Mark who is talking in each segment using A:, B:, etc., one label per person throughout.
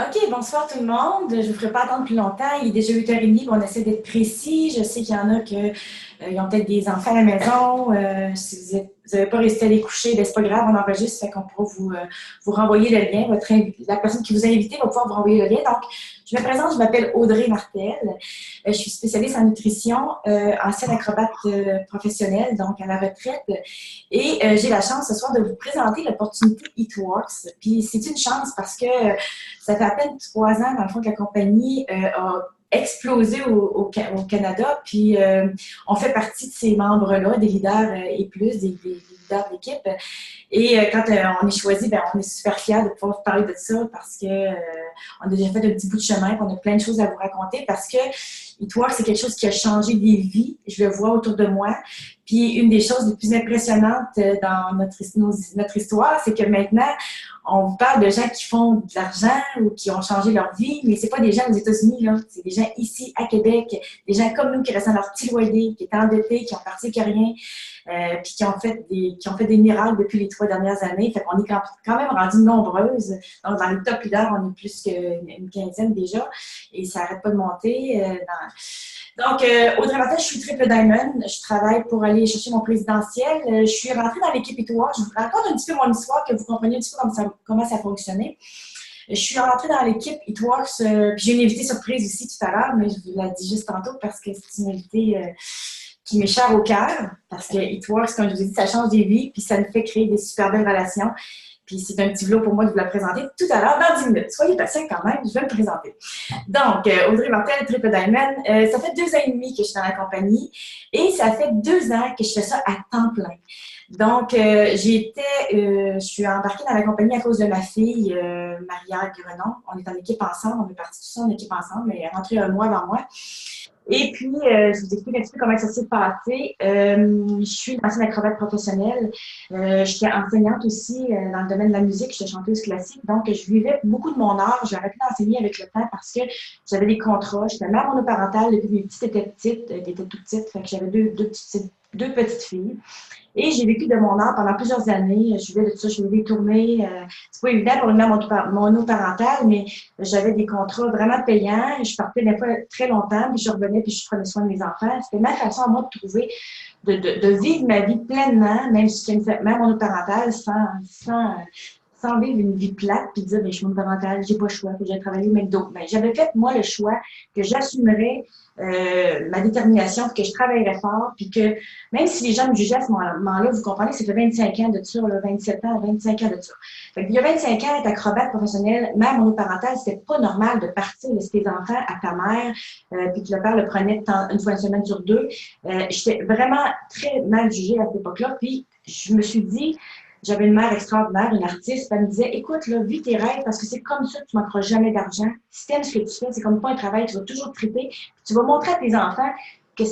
A: OK, bonsoir tout le monde. Je ne vous ferai pas attendre plus longtemps. Il est déjà 8h30, puis on essaie d'être précis. Je sais qu'il y en a qui ont peut-être des enfants à la maison. Si vous n'avez pas réussi à les coucher, ben, c'est pas grave, on enregistre, fait qu'on pourra vous renvoyer le lien. La personne qui vous a invité va pouvoir vous renvoyer le lien. Donc, je me présente, je m'appelle Audrey Martel. Je suis spécialiste en nutrition, ancienne acrobate professionnelle, donc à la retraite. Et j'ai la chance ce soir de vous présenter l'opportunité EatWorks. Puis c'est une chance parce que ça fait à peine 3 ans, dans le fond, que la compagnie a explosé au Canada. Puis, on fait partie de ces membres-là, des leaders et plus, des leaders d'équipe. Et quand on est choisi, ben, on est super fiers de pouvoir vous parler de ça parce que on a déjà fait un petit bout de chemin, on a plein de choses à vous raconter parce que Eatwork, c'est quelque chose qui a changé des vies. Je le vois autour de moi. Puis une des choses les plus impressionnantes dans notre histoire, c'est que maintenant, on vous parle de gens qui font de l'argent ou qui ont changé leur vie, mais c'est pas des gens aux États-Unis, là. C'est des gens ici, à Québec, des gens comme nous qui restent dans leur petit loyer, qui étaient endettés, qui ont parti que rien, puis qui ont fait des miracles depuis les 3 dernières années. Fait qu'on est quand même rendu nombreuses. Donc, dans le top leader, on est plus qu'une quinzaine déjà, et ça n'arrête pas de monter. Donc, Audrey Martel, je suis triple diamond. Je travaille pour aller chercher mon présidentiel. Je suis rentrée dans l'équipe Étoile. Je vous raconte un petit peu mon histoire, que vous compreniez un petit peu comment ça fonctionnait. Je suis rentrée dans l'équipe Eatworks, puis j'ai une invitée surprise aussi tout à l'heure, mais je vous l'ai dit juste tantôt parce que c'est une invitée qui m'est chère au cœur, parce que Eatworks, comme je vous ai dit, ça change des vies, puis ça nous fait créer des super belles relations. Puis c'est un petit vlog pour moi de vous la présenter tout à l'heure dans 10 minutes. Soyez patient quand même, je vais me présenter. Donc, Audrey Martel, Triple Diamond, ça fait 2 ans et demi que je suis dans la compagnie et ça fait 2 ans que je fais ça à temps plein. Donc, je suis embarquée dans la compagnie à cause de ma fille, Maria Grenon. On est en équipe ensemble, on est partis tous en équipe ensemble, mais elle est rentrée un mois avant moi. Et puis, je vous explique un petit peu comment ça s'est passé. Je suis une ancienne acrobate professionnelle. J'étais enseignante aussi dans le domaine de la musique. J'étais chanteuse classique. Donc, je vivais beaucoup de mon art. J'ai arrêté d'enseigner avec le temps parce que j'avais des contrats. J'étais mère monoparentale depuis que mes petites étaient petites, étaient toutes petites. Fait que j'avais deux petites filles. Et j'ai vécu de mon art pendant plusieurs années. Je vivais de ça, je faisais des tournées. C'est pas évident pour une mère monoparentale, mais j'avais des contrats vraiment payants. Je partais des fois très longtemps, puis je revenais, puis je prenais soin de mes enfants. C'était ma façon à moi de trouver, de vivre ma vie pleinement, même si j'étais une mère monoparentale, sans vivre une vie plate, puis dire, ben, je suis monoparentale, j'ai pas le choix, que j'ai travaillé au McDo. Ben, j'avais fait, moi, le choix que j'assumerais ma détermination, puis que je travaillerais fort, puis que même si les gens me jugeaient à ce moment-là, vous comprenez, ça fait 25 ans de ça, là, 27 ans, 25 ans de ça. Fait il y a 25 ans, être acrobate professionnelle, mère monoparentale, c'était pas normal de partir laisser tes enfants à ta mère, puis que le père le prenait une fois une semaine sur deux. J'étais vraiment très mal jugée à cette époque-là, puis je me suis dit, j'avais une mère extraordinaire, une artiste, elle me disait, écoute, là, vis tes rêves parce que c'est comme ça que tu ne manqueras jamais d'argent. Si tu aimes ce que tu fais, c'est comme pas un travail, tu vas toujours triper. Tu vas montrer à tes enfants que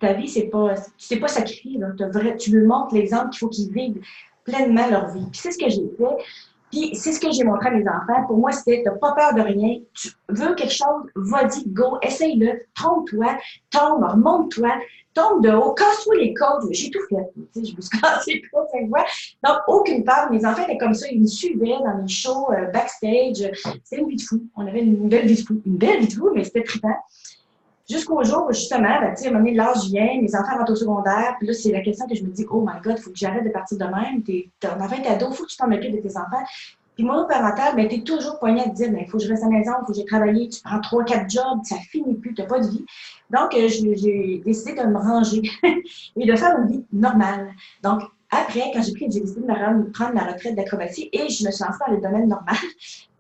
A: ta vie, c'est pas, tu t'es pas sacrifié. Là. Tu lui montres l'exemple qu'il faut qu'ils vivent pleinement leur vie. Puis c'est ce que j'ai fait. Puis c'est ce que j'ai montré à mes enfants. Pour moi, c'était, t'as pas peur de rien. Tu veux quelque chose, vas-y, go, essaye-le, trompe-toi, tombe, remonte-toi, tombe de haut, casse-toi les côtes. J'ai tout fait. Tu sais, je me suis cassé les côtes 5 fois. Donc, aucune peur. Mes enfants étaient comme ça. Ils me suivaient dans les shows, backstage. C'était une vie de fou. On avait une belle vie de fou. Une belle vie de fou, mais c'était trippant. Jusqu'au jour où, justement, ben, tu sais, à un moment donné, l'âge vient, mes enfants rentrent au secondaire, puis là, c'est la question que je me dis, oh my God, il faut que j'arrête de partir de même. Ton enfant est ado, il faut que tu t'en occupes de tes enfants. Puis monoparental, ben, tu es toujours poigné à te dire, il faut que je reste à la maison, il faut que j'ai travaillé, tu prends 3, 4 jobs, ça finit plus, tu n'as pas de vie. Donc, j'ai décidé de me ranger et de faire une vie normale. Donc, après, quand j'ai décidé de me prendre ma retraite d'acrobatie et je me suis lancée dans le domaine normal,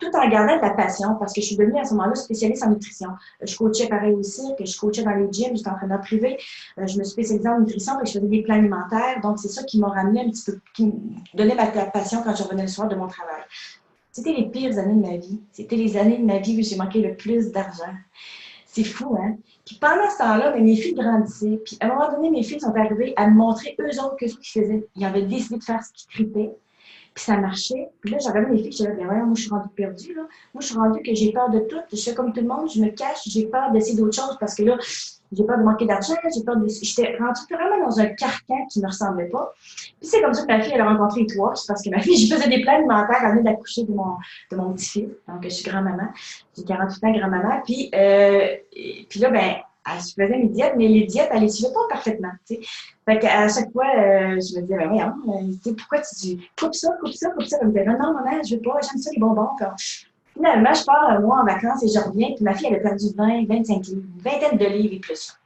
A: tout en gardant de la passion, parce que je suis devenue à ce moment-là spécialiste en nutrition. Je coachais pareil au cirque, je coachais dans les gyms, j'étais entraîneur privé, je me suis spécialisée en nutrition, et je faisais des plans alimentaires, donc c'est ça qui m'a ramené un petit peu, qui me donnait ma passion quand je revenais le soir de mon travail. C'était les pires années de ma vie. C'était les années de ma vie où j'ai manqué le plus d'argent. C'est fou, hein? Puis pendant ce temps-là, ben, mes filles grandissaient. Puis à un moment donné, mes filles sont arrivées à me montrer eux autres que ce qu'ils faisaient. Ils avaient décidé de faire ce qu'ils tripaient. Puis ça marchait. Puis là, j'ai regardé mes filles, je disais, ben ouais, moi, je suis rendue perdue, là. Moi, je suis rendue que j'ai peur de tout. Je fais comme tout le monde, je me cache, j'ai peur d'essayer d'autres choses parce que là, j'ai peur de manquer d'argent, j'ai peur de... J'étais rendue vraiment dans un carcan qui ne me ressemblait pas. Puis c'est comme ça que ma fille, elle a rencontré les Tworks, parce que ma fille, je faisais des plans alimentaires, elle venait d'accoucher de mon petit-fils. Donc, je suis grand-maman. J'ai 48 ans, grand-maman. Puis là, ben, je faisais mes diètes, mais les diètes, elle les suivait pas parfaitement, tu sais. Fait qu'à chaque fois, je me disais, ben voyons, tu sais, pourquoi tu coupes ça, coupe ça, coupe ça? Elle me disait, non, non, maman, je veux pas, j'aime ça, les bonbons. Finalement, je pars un mois en vacances et je reviens, puis ma fille, elle a perdu 20, 25 livres, une vingtaine de livres et plus.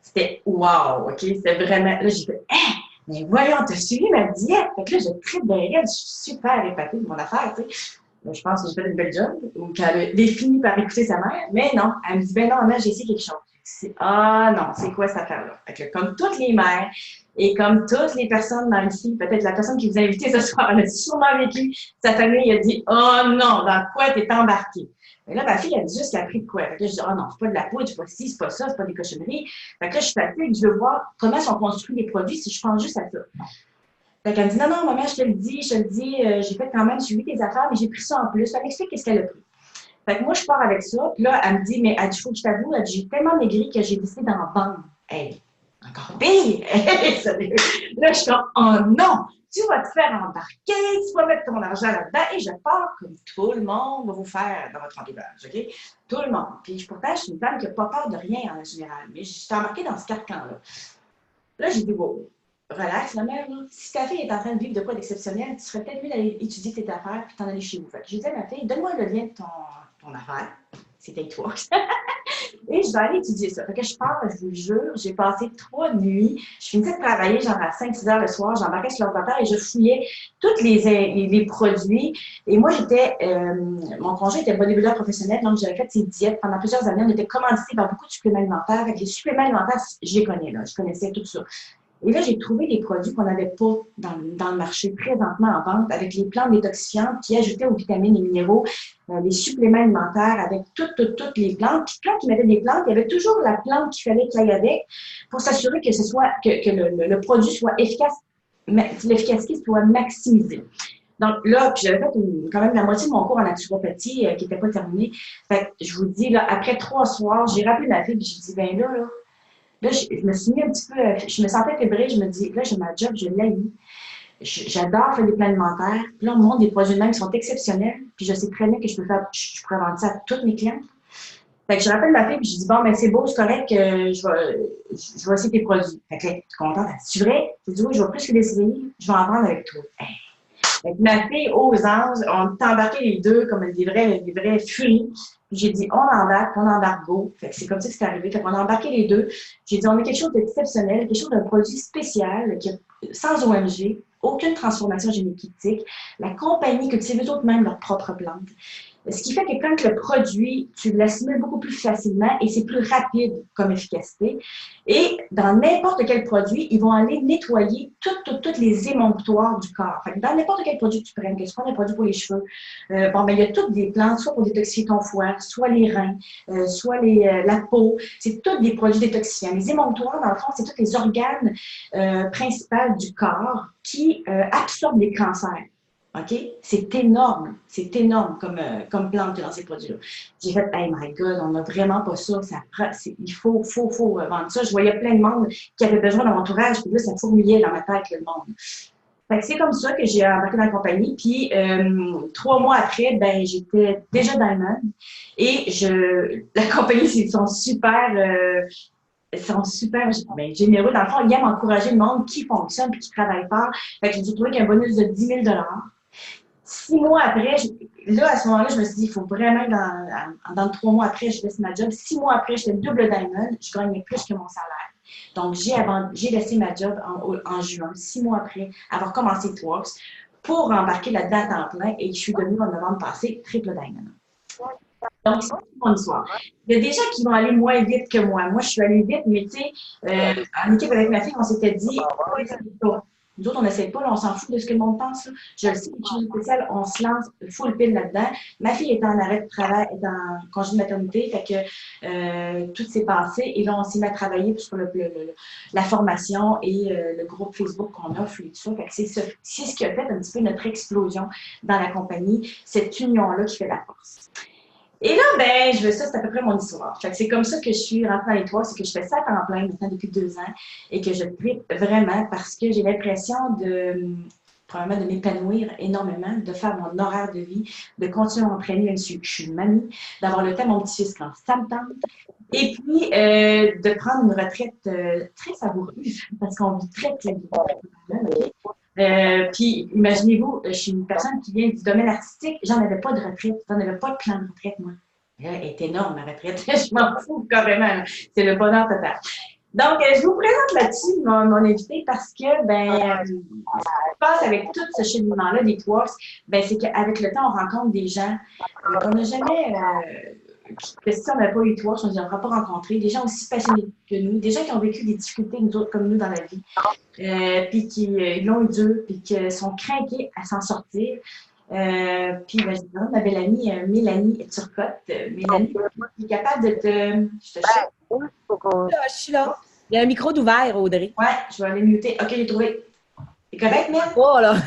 A: C'était wow, OK? C'était vraiment. Là, j'ai fait, hein? Mais voyons, t'as suivi ma diète. Fait que là, je tripe derrière, je suis super épatée de mon affaire, tu sais. Je pense que j'ai fait une belle job, ou qu'elle a fini par écouter sa mère. Mais non, elle me dit, ben non, maman, j'ai essayé quelque chose. Ah non, c'est quoi cette affaire-là? Fait que comme toutes les mères et comme toutes les personnes dans ici, peut-être la personne qui vous a invité ce soir, elle a sûrement vécu, sa famille a dit, oh non, dans quoi t'es embarqué? Mais là, ma fille, elle a juste appris de quoi? Fait que là, je dis, oh non, c'est pas de la poudre, c'est pas ci, c'est pas ça, c'est pas des cochonneries. Fait que là, je suis fatiguée, je veux voir comment sont construits les produits si je pense juste à ça. Fait qu'elle me dit, non, non, maman, je te le dis, j'ai fait quand même, suivi tes affaires, mais j'ai pris ça en plus. Elle m'explique qu'est-ce qu'elle a pris. Fait que moi, je pars avec ça. Puis là, elle me dit, mais elle dit, faut que je t'avoue, j'ai tellement maigri que j'ai décidé d'en vendre. Hey, encore pire! Là, je suis comme, oh non! Tu vas te faire embarquer, tu vas mettre ton argent là-dedans, et je pars comme tout le monde va vous faire dans votre entourage, OK? Tout le monde. Puis pourtant, je suis une femme qui n'a pas peur de rien en général, mais je suis embarquée dans ce carcan-là. Là, j'ai dit, wow, relax, ma mère, là. Si ta fille est en train de vivre de quoi d'exceptionnel, tu serais peut-être mieux d'aller étudier tes affaires puis t'en aller chez vous. Fait que j'ai dit à ma fille, donne-moi le lien de ton affaire. C'était toi. Et je vais aller étudier ça. Fait que je pars, je vous le jure, j'ai passé 3 nuits. Je finissais de travailler genre à 5-6 heures le soir. J'embarquais sur l'ordinateur et je fouillais tous les produits. Et moi, mon conjoint était bodybuilder professionnel, donc j'avais fait ses diètes pendant plusieurs années. On était commandité par beaucoup de suppléments alimentaires. Avec les suppléments alimentaires, je les connais, là. Je connaissais tout ça. Et là, j'ai trouvé des produits qu'on n'avait pas dans le marché présentement en vente, avec les plantes détoxifiantes qui ajoutaient aux vitamines et minéraux, les suppléments alimentaires avec toutes les plantes. Puis quand ils mettaient des plantes, il y avait toujours la plante qu'il fallait qu'il y ait avec pour s'assurer que le produit soit efficace, l'efficacité soit maximisée. Donc là, puis j'avais fait quand même la moitié de mon cours en naturopathie qui n'était pas terminé. Fait que je vous dis, là, après 3 soirs, j'ai rappelé ma fille et j'ai dit, ben là, je me suis mis un petit peu, je me sentais fébrile, je me dis, là, j'ai ma job, je l'ai. J'adore faire des plans alimentaires. Puis là, on me montre des produits de même qui sont exceptionnels. Puis je sais très bien que je pourrais vendre ça à toutes mes clientes. Fait que je rappelle ma fille, puis je dis, bon, ben c'est beau, c'est correct, je vais essayer tes produits. Fait que là, tu es contente, c'est vrai? Je dis, oui, je vais plus que l'essayer, je vais en prendre avec toi. Hey. Fait que ma fille, aux anges, on est embarqués les deux comme des vrais furies. J'ai dit, on embarque go. Fait que c'est comme ça que c'est arrivé. Fait qu'on a embarqué les deux. J'ai dit, on a quelque chose d'exceptionnel, quelque chose d'un produit spécial, sans OMG, aucune transformation génétique. La compagnie cultive eux autres même leurs propres plantes. Ce qui fait que quand le produit, tu l'assimiles beaucoup plus facilement et c'est plus rapide comme efficacité. Et dans n'importe quel produit, ils vont aller nettoyer toutes les émonctoires du corps. Fait que dans n'importe quel produit que tu prennes, que ce soit un produit pour les cheveux, il y a toutes des plantes, soit pour détoxifier ton foie, soit les reins, soit la peau. C'est tous des produits détoxifiants. Les émonctoires, dans le fond, c'est tous les organes principaux du corps qui absorbent les cancers. OK? C'est énorme comme plante dans ces produits-là. J'ai fait, hey my God, on n'a vraiment pas ça. Il faut vendre ça. Je voyais plein de monde qui avait besoin de mon entourage, puis là, ça fourmillait dans ma tête, le monde. Fait que c'est comme ça que j'ai embarqué dans la compagnie. Puis 3 mois après, ben j'étais déjà Diamond. Et la compagnie, ils sont super généreux. Dans le fond, ils aiment encourager le monde qui fonctionne et qui travaille fort. Fait que j'ai trouvé qu'un bonus de 10 000 6 mois après, à ce moment-là, je me suis dit, il faut vraiment, dans 3 mois après, je laisse ma job. 6 mois après, j'étais double diamond, je gagnais plus que mon salaire. Donc, j'ai laissé ma job en juin, 6 mois après avoir commencé Tworks, pour embarquer là-dedans à temps plein, et je suis devenue en novembre passé triple diamond. Donc, c'est mon histoire. Il y a des gens qui vont aller moins vite que moi. Moi, je suis allée vite, mais tu sais, en équipe avec ma fille, on s'était dit, nous autres, on n'essaie pas, là, on s'en fout de ce que le monde pense. Là. Je le sais, quelque chose de spécial, on se lance full pile là-dedans. Ma fille est en arrêt de travail, est en congé de maternité, fait que tout s'est passé. Et là, on s'est mis à travailler sur la formation et le groupe Facebook qu'on offre et tout ça. Fait que c'est ce qui a fait un petit peu notre explosion dans la compagnie, cette union-là qui fait la force. Et là, ben, je veux ça, c'est à peu près mon histoire. Fait que c'est comme ça que je suis rentrée dans les toits, c'est que je fais ça à temps plein maintenant depuis 2 ans et que je tripe vraiment parce que j'ai l'impression probablement de m'épanouir énormément, de faire mon horaire de vie, de continuer à m'entraîner même si je suis une mamie, d'avoir le temps à mon petit-fils quand ça me tente, et puis de prendre une retraite très savoureuse parce qu'on vit très, très bien. Okay? Puis, imaginez-vous, je suis une personne qui vient du domaine artistique, j'en avais pas de retraite, j'en avais pas de plan de retraite, moi. Elle est énorme, ma retraite, je m'en fous carrément. C'est le bonheur total. Donc, je vous présente là-dessus mon invité parce que, ce qui se passe avec tout ce cheminement-là des Tworks, c'est qu'avec le temps, on rencontre des gens qu'on n'a jamais, si on n'avait pas eu Tworks, on ne les aurait pas rencontrés, des gens aussi passionnés que nous, des gens qui ont vécu des difficultés, nous autres, comme nous, dans la vie, puis qui l'ont eu dur, puis qui sont craqués à s'en sortir. Puis, je demande ma belle amie Mélanie Turcotte. Mélanie, tu es capable de te. Je te cherche.
B: Je suis là. Il y a un micro d'ouvert, Audrey.
A: Ouais, je vais aller muter. OK, j'ai trouvé. C'est correct, Mel?
B: Oh là!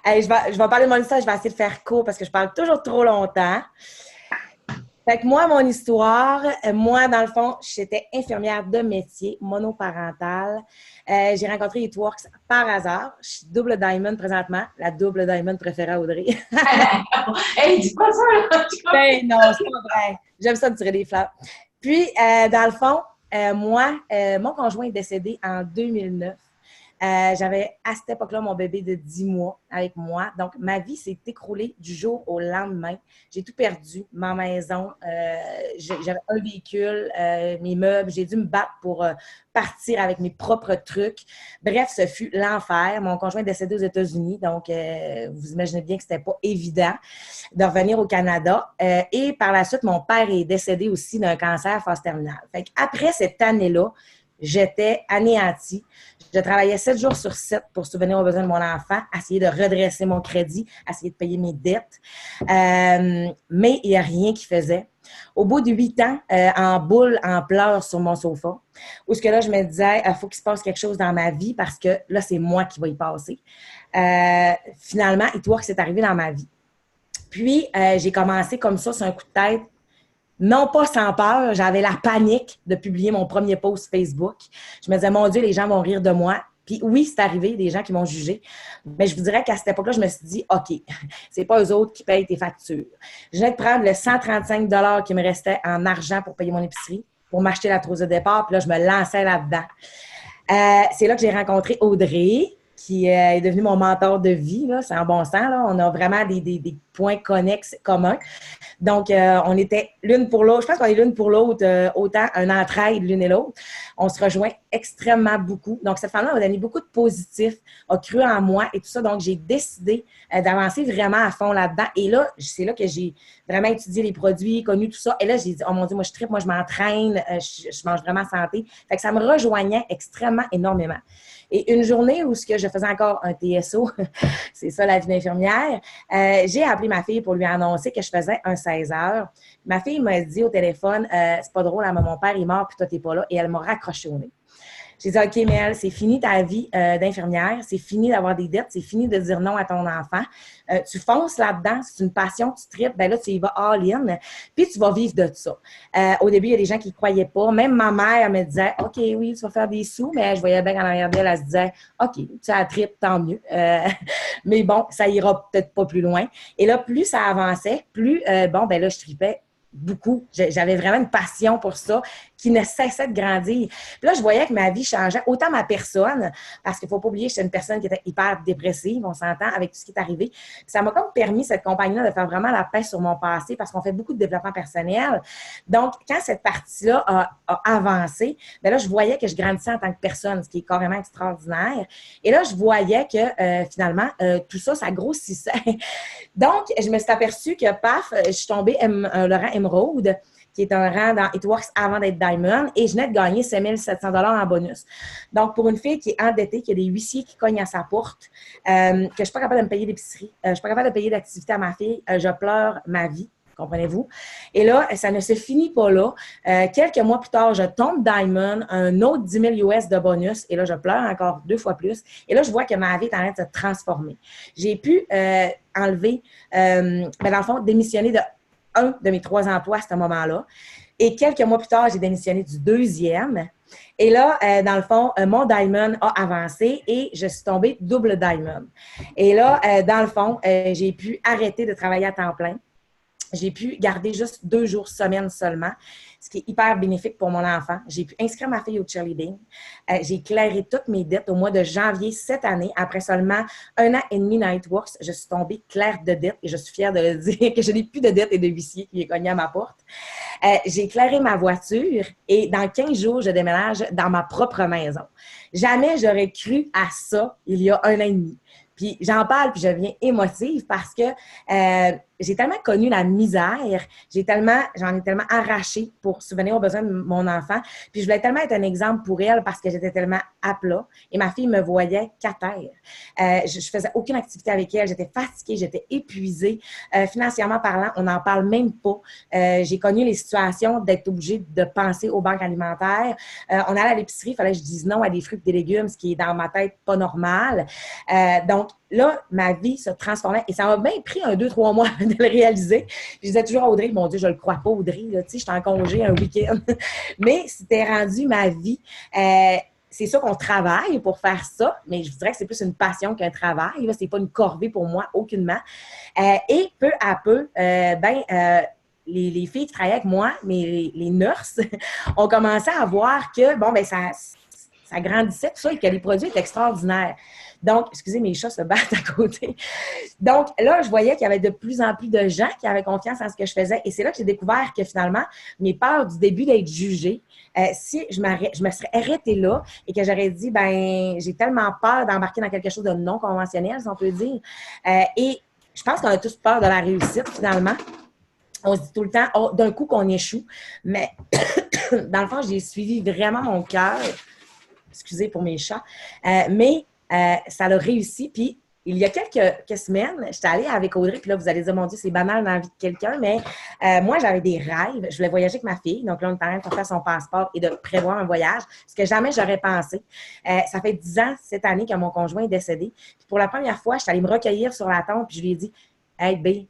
B: Hey, je vais parler de mon histoire, je vais essayer de faire court parce que je parle toujours trop longtemps. Fait que moi, mon histoire, dans le fond, j'étais infirmière de métier, monoparentale. J'ai rencontré les Tworks par hasard. Je suis double diamond présentement, la double diamond préférée à Audrey.
A: Hey, dis pas ça, là!
B: Ben non, c'est pas vrai. J'aime ça me tirer des fleurs. Puis, dans le fond, mon conjoint est décédé en 2009. J'avais à cette époque-là mon bébé de 10 mois avec moi. Donc, ma vie s'est écroulée du jour au lendemain. J'ai tout perdu. Ma maison, j'avais un véhicule, mes meubles. J'ai dû me battre pour partir avec mes propres trucs. Bref, ce fut l'enfer. Mon conjoint est décédé aux États-Unis. Donc, vous imaginez bien que c'était pas évident de revenir au Canada. Et par la suite, mon père est décédé aussi d'un cancer phase terminale. Fait qu'après cette année-là, j'étais anéantie. Je travaillais 7 jours sur 7 pour subvenir aux besoins de mon enfant, essayer de redresser mon crédit, essayer de payer mes dettes. Mais il n'y a rien qui faisait. Au bout de 8 ans, en boule, en pleurs sur mon sofa, où ce que là, je me disais, il faut qu'il se passe quelque chose dans ma vie parce que là, c'est moi qui vais y passer. Finalement, It-Works c'est arrivé dans ma vie. Puis, j'ai commencé comme ça, sur un coup de tête, non pas sans peur, j'avais la panique de publier mon premier post Facebook. Je me disais, mon Dieu, les gens vont rire de moi. Puis oui, c'est arrivé, des gens qui m'ont jugé. Mais je vous dirais qu'à cette époque-là, je me suis dit, OK, c'est pas eux autres qui payent tes factures. Je viens de prendre le 135 $ qui me restait en argent pour payer mon épicerie, pour m'acheter la trousse de départ. Puis là, je me lançais là-dedans. C'est là que j'ai rencontré Audrey, qui est devenue mon mentor de vie. Là. C'est un bon sens. Là. On a vraiment des points connexes communs. Donc, on était l'une pour l'autre. Je pense qu'on est l'une pour l'autre, autant un entraide l'une et l'autre. On se rejoint extrêmement beaucoup. Donc, cette femme-là m'a donné beaucoup de positifs, a cru en moi et tout ça. Donc, j'ai décidé d'avancer vraiment à fond là-dedans. Et là, c'est là que j'ai vraiment étudié les produits, connu tout ça. Et là, j'ai dit, oh mon Dieu, moi, je tripe, moi, je m'entraîne, je mange vraiment santé. Fait que ça me rejoignait extrêmement énormément. Et une journée où je faisais encore un TSO, c'est ça la vie d'infirmière, j'ai appelé ma fille pour lui annoncer que je faisais un 16 heures. Ma fille m'a dit au téléphone, c'est pas drôle, mon père est mort puis toi t'es pas là. Et elle m'a raccroché au nez. J'ai dit, OK, mais c'est fini ta vie d'infirmière, c'est fini d'avoir des dettes, c'est fini de dire non à ton enfant. Tu fonces là-dedans, c'est une passion, tu tripes, ben là, tu y vas all-in, puis tu vas vivre de ça. Au début, il y a des gens qui ne croyaient pas. Même ma mère me disait, OK, oui, tu vas faire des sous, mais je voyais bien qu'en arrière d'elle, elle se disait, OK, tu as trip, tant mieux. Mais bon, ça ira peut-être pas plus loin. Et là, plus ça avançait, plus, là, je tripais beaucoup. J'avais vraiment une passion pour ça qui ne cessait de grandir. Puis là, je voyais que ma vie changeait, autant ma personne, parce qu'il ne faut pas oublier que j'étais une personne qui était hyper dépressive, on s'entend, avec tout ce qui est arrivé. Puis ça m'a comme permis, cette compagnie-là, de faire vraiment la paix sur mon passé parce qu'on fait beaucoup de développement personnel. Donc, quand cette partie-là a avancé, bien là, je voyais que je grandissais en tant que personne, ce qui est carrément extraordinaire. Et là, je voyais que finalement, tout ça, ça grossissait. Donc, je me suis aperçue que, paf, je suis tombée le rang Emerald, qui est un rang dans It-Works avant d'être Diamond, et je venais de gagner 5 700 $ en bonus. Donc, pour une fille qui est endettée, qui a des huissiers qui cognent à sa porte, que je ne suis pas capable de me payer l'épicerie, je ne suis pas capable de payer d'activité à ma fille, je pleure ma vie. Comprenez-vous? Et là, ça ne se finit pas là. Quelques mois plus tard, je tombe Diamond, un autre 10 000 US de bonus, et là, je pleure encore 2 fois plus. Et là, je vois que ma vie est en train de se transformer. J'ai pu enlever, dans le fond, démissionner de un de mes 3 emplois à ce moment-là. Et quelques mois plus tard, j'ai démissionné du 2e. Et là, dans le fond, mon diamond a avancé et je suis tombée double diamond. Et là, dans le fond, j'ai pu arrêter de travailler à temps plein. J'ai pu garder juste 2 jours semaine seulement, ce qui est hyper bénéfique pour mon enfant. J'ai pu inscrire ma fille au cheerleading. J'ai éclairé toutes mes dettes au mois de janvier cette année. Après seulement 1 an et demi Nightworks, je suis tombée claire de dettes et je suis fière de le dire que je n'ai plus de dettes et de huissier qui est cogné à ma porte. J'ai éclairé ma voiture et dans 15 jours, je déménage dans ma propre maison. Jamais j'aurais cru à ça il y a 1 an et demi. Puis j'en parle, puis je deviens émotive parce que j'ai tellement connu la misère, j'en ai tellement arraché pour subvenir aux besoins de mon enfant. Puis je voulais tellement être un exemple pour elle parce que j'étais tellement à plat et ma fille me voyait qu'à terre. Je faisais aucune activité avec elle, j'étais fatiguée, j'étais épuisée. Financièrement parlant, on n'en parle même pas. J'ai connu les situations d'être obligée de penser aux banques alimentaires. On allait à l'épicerie, il fallait que je dise non à des fruits et des légumes, ce qui est dans ma tête pas normal. Donc, là, ma vie se transformait et ça m'a bien pris 2-3 mois de le réaliser. Je disais toujours à Audrey, mon Dieu, je le crois pas, Audrey, là, tu sais, j'étais en congé un week-end. Mais c'était rendu ma vie. C'est sûr qu'on travaille pour faire ça, mais je dirais que c'est plus une passion qu'un travail. Là, c'est pas une corvée pour moi, aucunement. Et peu à peu, les filles qui travaillaient avec moi, mais les nurses, ont commencé à voir que, bon, ben ça grandissait, tout ça, et que les produits étaient extraordinaires. Donc, excusez, mes chats se battent à côté. Donc, là, je voyais qu'il y avait de plus en plus de gens qui avaient confiance en ce que je faisais. Et c'est là que j'ai découvert que finalement, mes peurs du début d'être jugée, si je me serais arrêtée là et que j'aurais dit, ben, j'ai tellement peur d'embarquer dans quelque chose de non conventionnel, si on peut dire. Et je pense qu'on a tous peur de la réussite, finalement. On se dit tout le temps, oh, d'un coup qu'on échoue. Mais dans le fond, j'ai suivi vraiment mon cœur. Excusez pour mes chats. Mais ça a réussi. Puis, il y a quelques semaines, j'étais allée avec Audrey, puis là, vous allez dire, mon Dieu, c'est banal dans la vie de quelqu'un, mais moi, j'avais des rêves. Je voulais voyager avec ma fille. Donc là, on est en train de faire son passeport et de prévoir un voyage, ce que jamais j'aurais pensé. Ça fait 10 ans cette année que mon conjoint est décédé. Puis pour la première fois, je suis allée me recueillir sur la tombe, puis je lui ai dit, « Hey, B,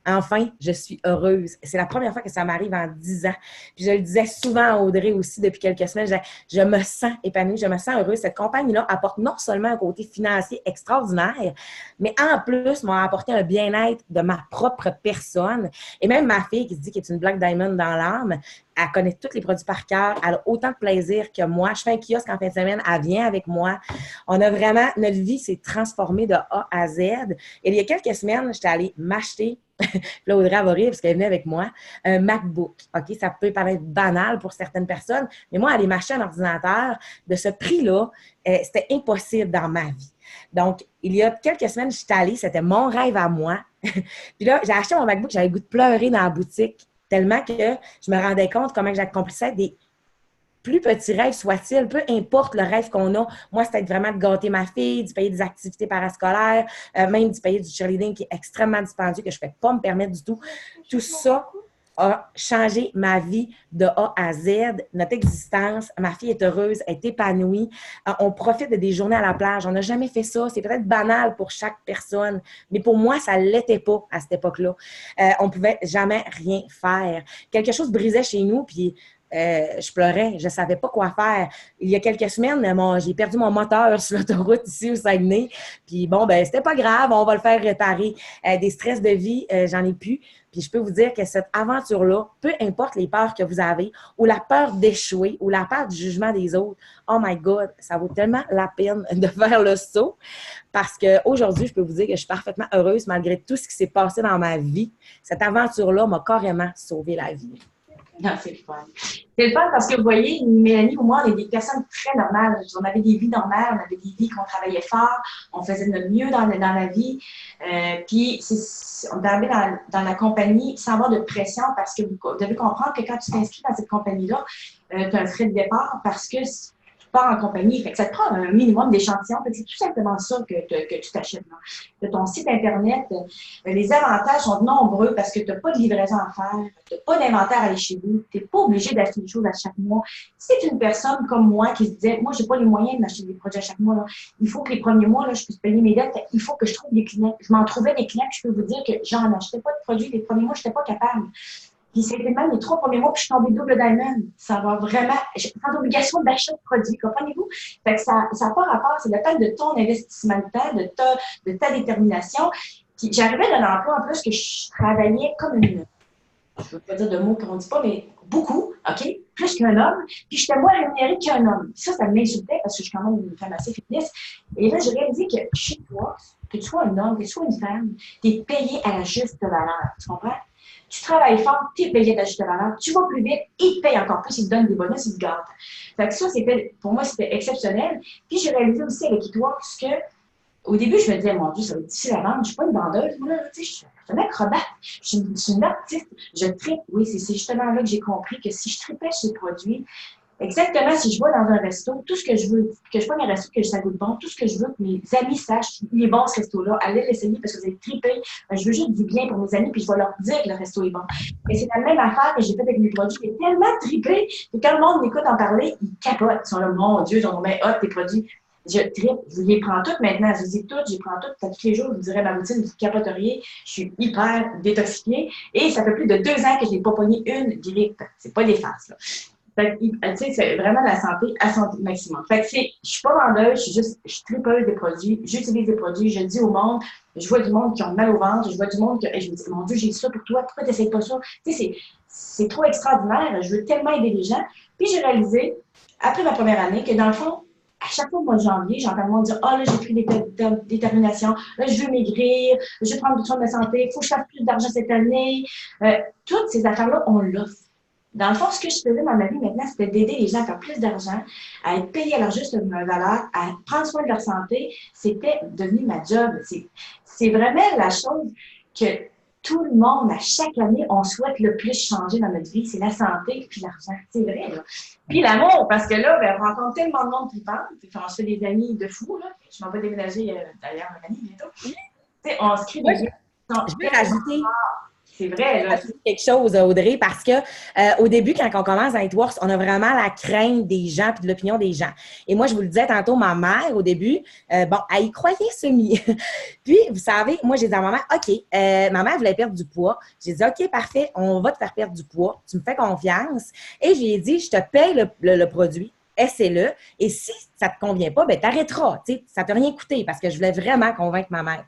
B: enfin, je suis heureuse. » C'est la première fois que ça m'arrive en 10 ans. Puis je le disais souvent à Audrey aussi depuis quelques semaines, je me sens épanouie, je me sens heureuse. Cette compagnie-là apporte non seulement un côté financier extraordinaire, mais en plus m'a apporté un bien-être de ma propre personne. Et même ma fille qui se dit qu'elle est une Black Diamond dans l'âme, elle connaît tous les produits par cœur, elle a autant de plaisir que moi. Je fais un kiosque en fin de semaine, elle vient avec moi. On a vraiment, notre vie s'est transformée de A à Z. Et il y a quelques semaines, j'étais allée m'acheter, puis là, Audrey va rire parce qu'elle venait avec moi, un MacBook. OK, ça peut paraître banal pour certaines personnes, mais moi, aller m'acheter un ordinateur de ce prix-là, c'était impossible dans ma vie. Donc, il y a quelques semaines, j'étais allée, c'était mon rêve à moi. Puis là, j'ai acheté mon MacBook, j'avais le goût de pleurer dans la boutique, tellement que je me rendais compte comment j'accomplissais des plus petits rêves soient-ils, peu importe le rêve qu'on a. Moi, c'était vraiment de gâter ma fille, d'y payer des activités parascolaires, même d'y payer du cheerleading qui est extrêmement dispendieux, que je ne peux pas me permettre du tout. Tout ça a changé ma vie de A à Z, notre existence. Ma fille est heureuse, elle est épanouie. On profite de des journées à la plage. On n'a jamais fait ça. C'est peut-être banal pour chaque personne, mais pour moi, ça ne l'était pas à cette époque-là. On ne pouvait jamais rien faire. Quelque chose brisait chez nous, puis je pleurais, je ne savais pas quoi faire. Il y a quelques semaines, j'ai perdu mon moteur sur l'autoroute ici au Saguenay. Puis bon, ben c'était pas grave, on va le faire réparer. Des stress de vie, j'en ai plus. Puis je peux vous dire que cette aventure-là, peu importe les peurs que vous avez, ou la peur d'échouer, ou la peur du jugement des autres, oh my God, ça vaut tellement la peine de faire le saut. Parce qu'aujourd'hui, je peux vous dire que je suis parfaitement heureuse malgré tout ce qui s'est passé dans ma vie. Cette aventure-là m'a carrément sauvé la vie.
A: Non, c'est le fun. C'est le fun parce que vous voyez, Mélanie ou moi, on est des personnes très normales. On avait des vies normales, on avait des vies qu'on travaillait fort, on faisait de notre mieux dans la vie. Puis, on est arrivé dans la compagnie sans avoir de pression parce que vous devez comprendre que quand tu t'inscris dans cette compagnie-là, tu as un frais de départ parce que pars en compagnie. Fait que ça te prend un minimum d'échantillons. C'est tout simplement ça que tu t'achètes. De ton site Internet, les avantages sont nombreux parce que tu n'as pas de livraison à faire, tu n'as pas d'inventaire à aller chez vous, tu n'es pas obligé d'acheter des choses à chaque mois. Si c'est une personne comme moi qui se disait, moi, je n'ai pas les moyens de m'acheter des produits à chaque mois, là. Il faut que les premiers mois, là, je puisse payer mes dettes, il faut que je trouve des clients. Je m'en trouvais des clients, puis je peux vous dire que j'en achetais pas de produits les premiers mois, je n'étais pas capable. Puis c'était même les 3 premiers mois, puis je suis tombée double diamond. Ça va vraiment, j'ai pas d'obligation d'achat de produits, comprenez-vous? Fait que ça n'a pas rapport, c'est le temps de ton investissement de temps, de ta détermination. Puis j'arrivais d'un emploi en plus que je travaillais comme une, je ne veux pas dire de mots qu'on ne dit pas, mais beaucoup, OK? Plus qu'un homme. Puis j'étais moins rémunérée qu'un homme. Ça m'insultait parce que je suis quand même une femme assez féministe. Et là, j'ai réalisé que chez toi, que tu sois un homme, que tu sois une femme, tu es payé à la juste valeur. Tu comprends? Tu travailles fort, tu es payé à la juste valeur. Tu vas plus vite, ils te payent encore plus, ils te donnent des bonus, ils te gâtent. Fait que ça, pour moi, c'était exceptionnel. Puis j'ai réalisé aussi avec Hitworks que au début, je me disais, mon Dieu, ça va être difficile à vendre. Je ne suis pas une vendeuse. Moi, je suis une acrobate. Je suis une artiste. Je tripe. Oui, c'est justement là que j'ai compris que si je tripais chez les produits, exactement, si je vais dans un resto, tout ce que je veux, que je prenne un resto, que ça goûte bon, tout ce que je veux que mes amis sachent, il est bon ce resto-là, allez l'essayer parce que vous allez triper. Je veux juste du bien pour mes amis, puis je vais leur dire que le resto est bon. Et c'est la même affaire que j'ai faite avec mes produits. J'ai tellement trippé que quand le monde m'écoute en parler, ils capotent. Ils sont là, mon Dieu, ils ont bien hot tes produits. Je tripe, je les prends toutes maintenant, je les ai toutes, je les prends toutes, tous les jours, je vous dirais ma routine, vous capoteriez, je suis hyper détoxifiée et ça fait plus de 2 ans que je n'ai pas pogné une grippe. C'est pas des farces, là. Fait que, tu sais, c'est vraiment la santé à son maximum. Fait que je suis pas vendeuse, je suis tripeuse des produits, j'utilise des produits, je dis au monde, je vois du monde qui ont mal au ventre, je vois du monde et je me dis, mon Dieu, j'ai ça pour toi, pourquoi tu n'essayes pas ça? Tu sais, c'est trop extraordinaire, je veux tellement aider les gens. Puis j'ai réalisé, après ma première année, que dans le fond, à chaque fois au mois de janvier, j'entends le monde dire « Ah, là, j'ai pris des déterminations, là, je veux maigrir, je veux prendre soin de ma santé, il faut que je fasse plus d'argent cette année. » Toutes ces affaires-là, on l'offre. Dans le fond, ce que je faisais dans ma vie maintenant, c'était d'aider les gens à faire plus d'argent, à être payés à leur juste valeur, à prendre soin de leur santé. C'était devenu ma job. C'est vraiment la chose que tout le monde, à chaque année, on souhaite le plus changer dans notre vie, c'est la santé puis l'argent. C'est vrai, là. Puis l'amour, parce que là, ben, on rencontre tellement de monde tripant, on se fait des amis de fous, là. Je m'en vais déménager, d'ailleurs, un ami bientôt. T'sais, on se crée des gens.
B: Je vais rajouter.
A: C'est vrai, là.
B: Quelque chose, Audrey, parce que au début, quand on commence à Hitworks, on a vraiment la crainte des gens et de l'opinion des gens. Et moi, je vous le disais tantôt, ma mère, au début, bon, elle y croyait semi. Puis, vous savez, moi, j'ai dit à ma mère, OK, ma mère voulait perdre du poids. J'ai dit, OK, parfait, on va te faire perdre du poids. Tu me fais confiance. Et je lui ai dit, je te paye le produit. Essaie-le. Et si ça ne te convient pas, ben t'arrêteras. Ça ne t'a rien coûté parce que je voulais vraiment convaincre ma mère.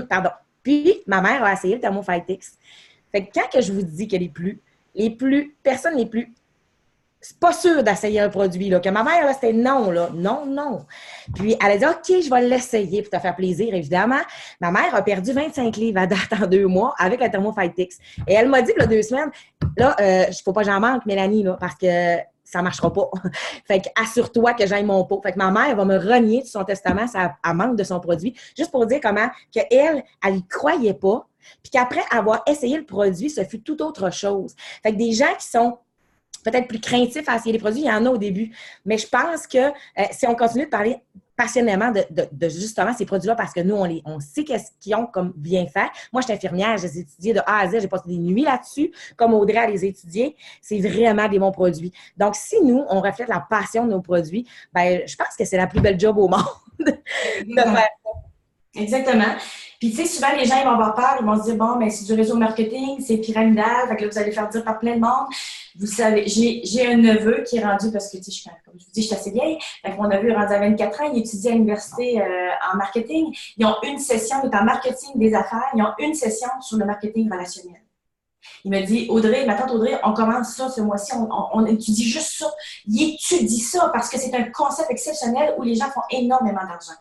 B: Pardon. Puis, ma mère a essayé le ThermoFightX. Fait que quand que je vous dis que personnes les plus, c'est pas sûr d'essayer un produit, là, que ma mère, là, c'était non, là, non. Puis, elle a dit, OK, je vais l'essayer pour te faire plaisir, évidemment. Ma mère a perdu 25 livres à date en 2 mois avec le ThermoFightX. Et elle m'a dit, là, 2 semaines, là, faut pas que j'en manque, Mélanie, là, parce que ça ne marchera pas. Fait que assure-toi que j'aille mon pot. Fait que ma mère va me renier de son testament, ça manque de son produit, juste pour dire comment qu'elle, elle y croyait pas, puis qu'après avoir essayé le produit, ce fut tout autre chose. Fait que des gens qui sont peut-être plus craintifs à essayer les produits, il y en a au début. Mais je pense que si on continue de parler passionnément de justement ces produits-là, parce que nous, on sait qu'est-ce qu'ils ont comme bien fait. Moi, je suis infirmière, je les ai étudiés de A à Z, j'ai passé des nuits là-dessus, comme Audrey a les étudier. C'est vraiment des bons produits. Donc, si nous, on reflète la passion de nos produits, ben, je pense que c'est la plus belle job au monde de faire ça.
A: Exactement. Puis, tu sais, souvent, les gens, ils vont avoir peur, ils vont se dire, bon, mais c'est du réseau marketing, c'est pyramidal, fait que là, vous allez faire dire par plein de monde. Vous savez, j'ai un neveu qui est rendu, parce que, tu sais, comme je vous dis, je suis assez vieille, fait que mon neveu est rendu à 24 ans, il étudie à l'université en marketing. Ils ont une session, il est en marketing des affaires, ils ont une session sur le marketing relationnel. Il me dit, Audrey, ma tante Audrey, on commence ça ce mois-ci, on étudie juste ça. Il étudie ça parce que c'est un concept exceptionnel où les gens font énormément d'argent.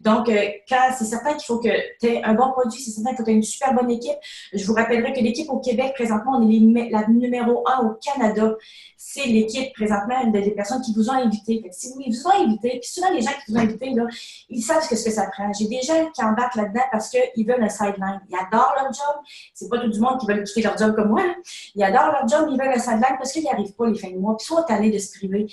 A: Donc, quand c'est certain qu'il faut que tu aies un bon produit, c'est certain qu'il faut que tu aies une super bonne équipe. Je vous rappellerai que l'équipe au Québec, présentement, on est la numéro 1 au Canada. C'est l'équipe, présentement, des personnes qui vous ont invité. Fait que si ils vous ont invité, puis souvent, les gens qui vous ont invité, là, ils savent ce que ça prend. J'ai des gens qui embarquent là-dedans parce qu'ils veulent un sideline. Ils adorent leur job. C'est pas tout du monde qui veut quitter leur job job comme moi, là. Ils adorent leur job, ils veulent le sideline parce qu'ils n'y arrivent pas les fins de mois, puis soit tannés de se priver.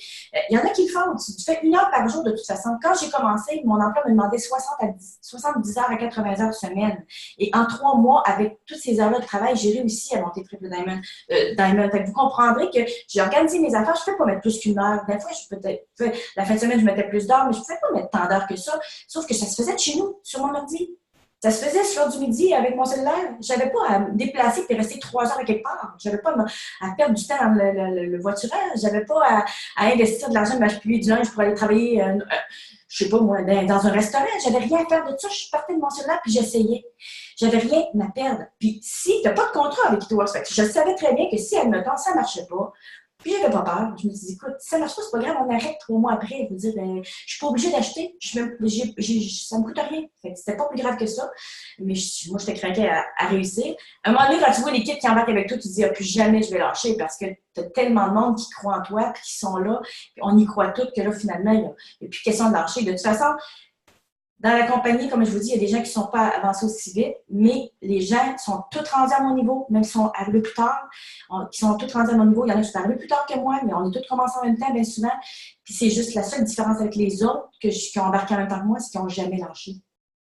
A: Il y en a qui le font. Tu fais 1 heure par jour de toute façon. Quand j'ai commencé, mon emploi me demandait 70 heures à 80 heures semaine. Et en 3 mois, avec toutes ces heures-là de travail, j'ai réussi à monter Triple Diamond. Fait que vous comprendrez que j'ai organisé mes affaires. Je ne peux pas mettre plus qu'1 heure. Des fois, la fin de semaine, je mettais plus d'heures, mais je ne pouvais pas mettre tant d'heures que ça. Sauf que ça se faisait de chez nous, sur mon ordi. Ça se faisait sur l'heure du midi avec mon cellulaire. Je n'avais pas à me déplacer et rester 3 heures à quelque part. Je n'avais pas à perdre du temps dans le voiturage. Je n'avais pas à investir de l'argent, de m'acheter du linge pour aller travailler, je ne sais pas moi, dans un restaurant. Je n'avais rien à faire de ça. Je partais de mon cellulaire puis j'essayais. J'avais rien à perdre. Puis si tu n'as pas de contrat avec Itoworks, je savais très bien que si elle me tente, ça ne marchait pas. Puis, j'avais pas peur. Je me suis dit, écoute, si ça ne marche pas, c'est pas grave, on arrête 3 mois après. Je veux dire, je suis pas obligée d'acheter. Ça me coûte rien. Fait que c'était pas plus grave que ça. Mais moi, j'étais craquée à réussir. À un moment donné, quand tu vois l'équipe qui embarque avec toi, tu te dis, plus jamais je vais lâcher parce que tu as tellement de monde qui croit en toi, puis qui sont là, puis on y croit tous que là, finalement, il n'y a plus question de lâcher. De toute façon, dans la compagnie, comme je vous dis, il y a des gens qui ne sont pas avancés aussi vite, mais les gens sont tous rendus à mon niveau, même s'ils sont arrivés plus tard. Ils sont tous rendus à mon niveau. Il y en a qui sont arrivés plus tard que moi, mais on est tous commencés en même temps, bien souvent. Puis c'est juste la seule différence avec les autres qui ont embarqué en même temps que moi, c'est qu'ils n'ont jamais lâché.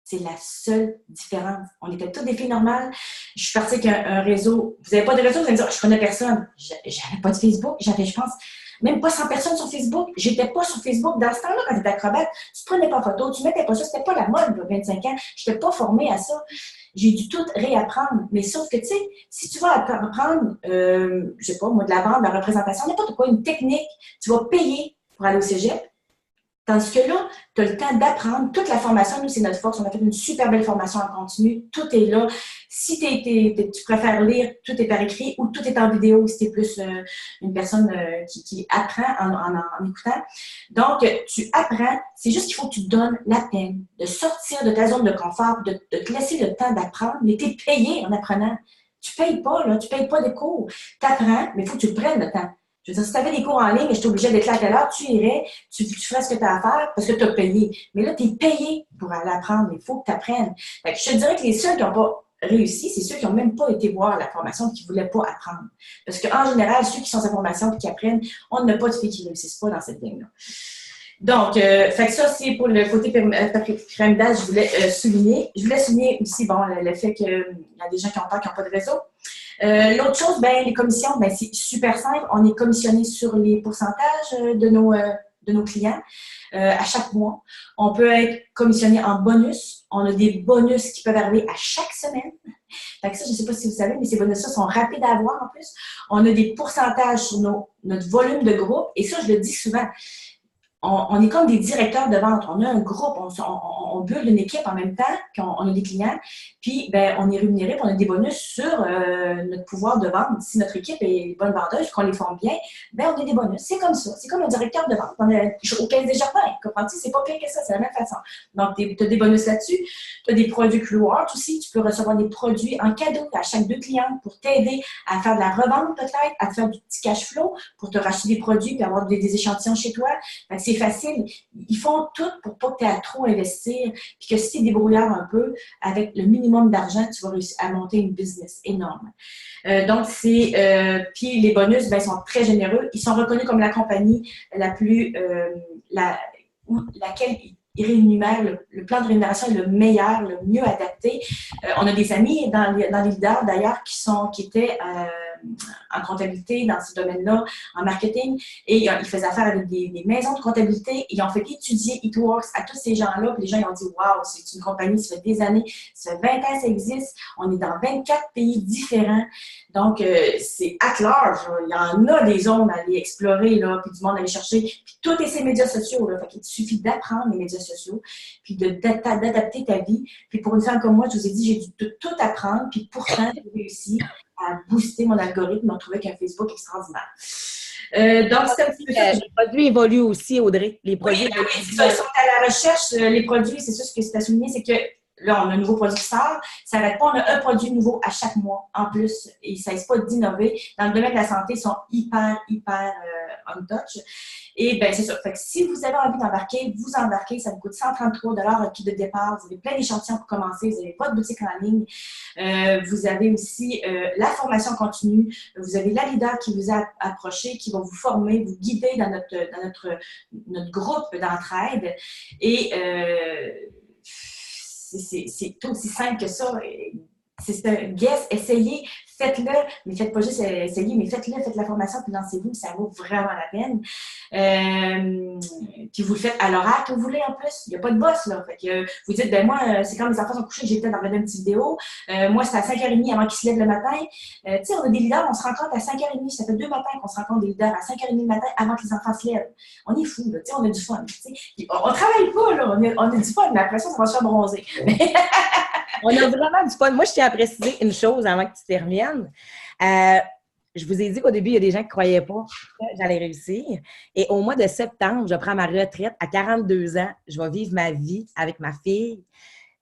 A: C'est la seule différence. On était tous des filles normales. Je suis partie avec un réseau. Vous n'avez pas de réseau? Vous allez me dire, je connais personne. J'avais pas de Facebook. J'avais, je pense, même pas 100 personnes sur Facebook. J'étais pas sur Facebook. Dans ce temps-là, quand tu étais acrobate, tu prenais pas photo, tu mettais pas ça. C'était pas la mode, là, 25 ans. Je n'étais pas formée à ça. J'ai dû tout réapprendre. Mais sauf que, tu sais, si tu vas apprendre, je sais pas, moi, de la vente, de la représentation, n'importe quoi, une technique, tu vas payer pour aller au cégep. Tandis que là, tu as le temps d'apprendre. Toute la formation, nous, c'est notre force. On a fait une super belle formation en continu. Tout est là. Si tu préfères lire, tout est par écrit ou tout est en vidéo si tu es plus une personne qui apprend en écoutant. Donc, tu apprends. C'est juste qu'il faut que tu te donnes la peine de sortir de ta zone de confort, de te laisser le temps d'apprendre. Mais tu es payé en apprenant. Tu ne payes pas, là. Tu ne payes pas des cours. Tu apprends, mais il faut que tu le prennes le temps. Je veux dire, si tu avais des cours en ligne et je t'obligeais d'être là à telle heure, tu irais, tu ferais ce que tu as à faire parce que tu as payé. Mais là, tu es payé pour aller apprendre. Il faut que tu apprennes. Fait que je te dirais que les seuls qui n'ont pas réussi, c'est ceux qui n'ont même pas été voir la formation et qui ne voulaient pas apprendre. Parce qu'en général, ceux qui sont sa formation et qui apprennent, on n'a pas de filles qui ne réussissent pas dans cette ligne-là. Donc, fait que ça, c'est pour le côté pyramidal, je voulais souligner. Je voulais souligner aussi, bon, le fait qu'il y a des gens qui ont peur, qui n'ont pas de réseau. L'autre chose, ben, les commissions, ben, c'est super simple. On est commissionné sur les pourcentages de nos clients à chaque mois. On peut être commissionné en bonus. On a des bonus qui peuvent arriver à chaque semaine. Fait que ça, je ne sais pas si vous savez, mais ces bonus-là sont rapides à avoir en plus. On a des pourcentages sur notre volume de groupe. Et ça, je le dis souvent. On est comme des directeurs de vente. On a un groupe, on build une équipe en même temps qu'on a des clients. Puis, ben, on est rémunéré, puis on a des bonus sur notre pouvoir de vente. Si notre équipe est bonne vendeuse, qu'on les forme bien, ben, on a des bonus. C'est comme ça. C'est comme un directeur de vente. On est au 15 des jardins. Comprends-tu? C'est pas pire que ça. C'est la même façon. Donc, tu as des bonus là-dessus. Tu as des produits rewards aussi. Tu peux recevoir des produits en cadeau à chaque 2 clients pour t'aider à faire de la revente peut-être, à te faire du petit cash flow pour te racheter des produits puis avoir des échantillons chez toi. Fait que c'est facile. Ils font tout pour pas que tu aies à trop investir. Puis que si tu es débrouillard un peu, avec le minimum d'argent, tu vas réussir à monter une business énorme. Donc, puis les bonus, ben, sont très généreux. Ils sont reconnus comme la compagnie la plus, laquelle ils rémunèrent, le plan de rémunération est le meilleur, le mieux adapté. On a des amis dans les leaders, d'ailleurs, qui étaient en comptabilité dans ce domaine-là, en marketing, et ils faisaient affaire avec des maisons de comptabilité, et ils ont fait étudier Itoworks à tous ces gens-là, puis les gens ils ont dit « Wow, c'est une compagnie, ça fait des années, ça fait 20 ans que ça existe, on est dans 24 pays différents, donc c'est at large, là. Il y en a des zones à aller explorer, là, puis du monde à aller chercher, puis tout est ces médias sociaux, là, fait qu'il suffit d'apprendre les médias sociaux, puis d'adapter ta vie, puis pour une femme comme moi, je vous ai dit, j'ai dû tout apprendre, puis pourtant, j'ai réussi à booster mon algorithme, me retrouver avec un Facebook extraordinaire. Donc, c'est un petit peu ça.
B: Les produits évoluent aussi, Audrey. Les produits
A: oui, c'est ça, ils sont à la recherche. Les produits, c'est ça ce que c'est à souligner, c'est que là, on a un nouveau produit qui sort, ça n'arrête pas, on a un produit nouveau à chaque mois en plus. Et ils ne cessent pas d'innover. Dans le domaine de la santé, ils sont hyper on touch. Et bien, c'est ça. Fait que si vous avez envie d'embarquer, vous embarquez. Ça vous coûte 133 $ kit de départ. Vous avez plein d'échantillons pour commencer. Vous n'avez pas de boutique en ligne. Vous avez aussi la formation continue. Vous avez la leader qui vous a approché, qui va vous former, vous guider dans notre groupe d'entraide. Et c'est tout aussi simple que ça. C'est un guess, essayez, faites-le, mais faites pas juste essayer, mais faites-le, faites la formation, puis lancez-vous, ça vaut vraiment la peine. Puis vous le faites à l'horaire que vous voulez en plus. Il n'y a pas de boss, là. Fait que vous dites, ben moi, c'est quand mes enfants sont couchés, j'ai peut-être envoyé une petite vidéo. Moi, c'est à 5h30 avant qu'ils se lèvent le matin. Tu sais, on a des leaders, on se rencontre à 5h30. Ça fait 2 matins qu'on se rencontre des leaders à 5h30 le matin avant que les enfants se lèvent. On est fous, là. Tu sais, on a du fun. On travaille pas, là. On a du fun, mais après ça, ça va se faire bronzer.
B: On a vraiment du fun. Moi, je tiens à préciser une chose avant que tu termines. Je vous ai dit qu'au début, il y a des gens qui ne croyaient pas que j'allais réussir. Et au mois de septembre, je prends ma retraite. À 42 ans, je vais vivre ma vie avec ma fille.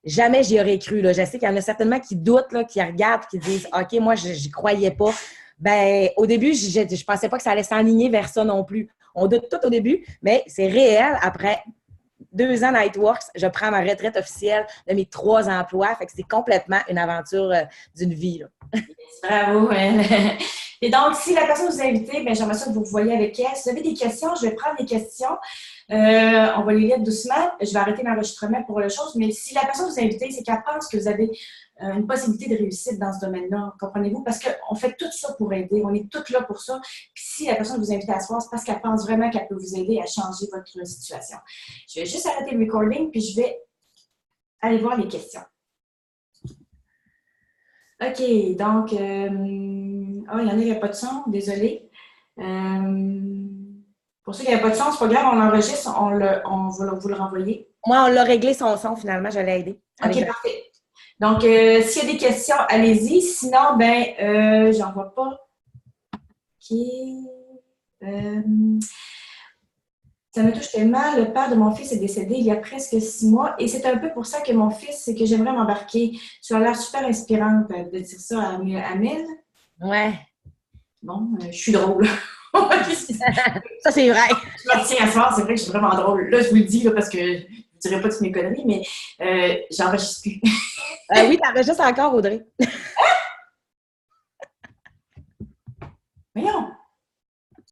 B: Jamais j'y aurais cru. Là. Je sais qu'il y en a certainement qui doutent, là, qui regardent, qui disent « OK, moi, je n'y croyais pas. » Ben, au début, je ne pensais pas que ça allait s'enligner vers ça non plus. On doute tout au début, mais c'est réel. Après 2 ans Nightworks, je prends ma retraite officielle de mes 3 emplois. Fait que c'est complètement une aventure d'une vie. Là.
A: Bravo. Et donc, si la personne vous a invité, bien, j'aimerais ça que vous voyez avec elle. Si vous avez des questions, je vais prendre les questions. On va les lire doucement. Je vais arrêter l'enregistrement pour la chose. Mais si la personne vous a invité, c'est qu'elle pense que vous avez une possibilité de réussite dans ce domaine-là. Comprenez-vous? Parce qu'on fait tout ça pour aider. On est toutes là pour ça. Puis si la personne vous invite à soir, c'est parce qu'elle pense vraiment qu'elle peut vous aider à changer votre situation. Je vais juste arrêter le recording, puis je vais aller voir les questions. OK, donc, il y en a qui n'ont pas de son, désolé. Pour ceux qui n'avaient pas de son, c'est pas grave, on l'enregistre, on va vous le renvoyer.
B: Moi, on l'a réglé son son, finalement, je l'ai aidé.
A: OK, parfait. Donc, s'il y a des questions, allez-y. Sinon, ben, j'en vois pas. OK. Ça me touche tellement. Le père de mon fils est décédé il y a presque 6 mois et c'est un peu pour ça que mon fils, c'est que j'aimerais m'embarquer. Tu as l'air super inspirante de dire ça à Amel.
B: Ouais.
A: Bon, je suis drôle.
B: Ça, c'est vrai.
A: Je me tiens à soir, c'est vrai que je suis vraiment drôle. Là, je vous le dis là, parce que je ne dirais pas toutes mes conneries, mais j'enregistre plus.
B: Oui, t'enregistres encore, Audrey.
A: Voyons.